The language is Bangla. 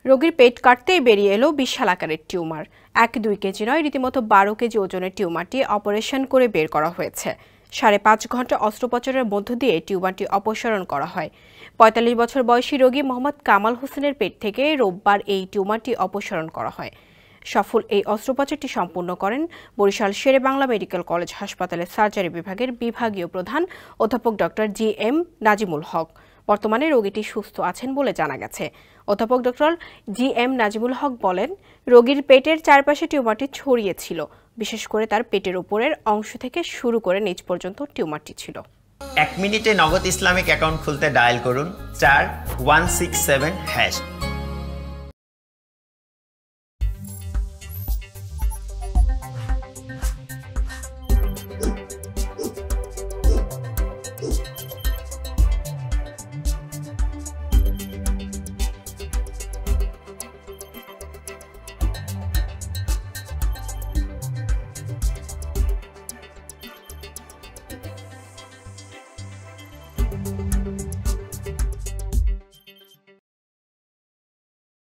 রোগীর পেট কাটতেই বেরিয়ে এলো বিশাল আকারের টিউমার। 1-2 কেজি নয়, রীতিমতো 12 কেজি ওজনের টিউমারটি অপারেশন করে বের করা হয়েছে। 5.5 ঘন্টা অস্ত্রোপচারের মধ্য দিয়ে টিউমারটি অপসারণ করা হয়। 45 বছর বয়সী রোগী মোহাম্মদ কামাল হোসেনের পেট থেকে রোববার এই টিউমারটি অপসারণ করা হয়। সফল এই অস্ত্রোপচারটি সম্পূর্ণ করেন বরিশাল শেরেবাংলা মেডিকেল কলেজ হাসপাতালের সার্জারি বিভাগের বিভাগীয় প্রধান অধ্যাপক ডক্টর জি.এম. নাজিমুল হক। বর্তমানে রোগীটি সুস্থ আছেন বলে জানা গেছে। অধ্যাপক ডক্টর জি.এম. নাজিমুল হক বলেন, রোগীর পেটের চারপাশে টিউমারটি ছড়িয়ে ছিল। বিশেষ করে তার পেটের উপরের অংশ থেকে শুরু করে নিচ পর্যন্ত টিউমারটি ছিল। 1 মিনিটে নগদ ইসলামিক অ্যাকাউন্ট খুলতে ডায়াল করুন *167#।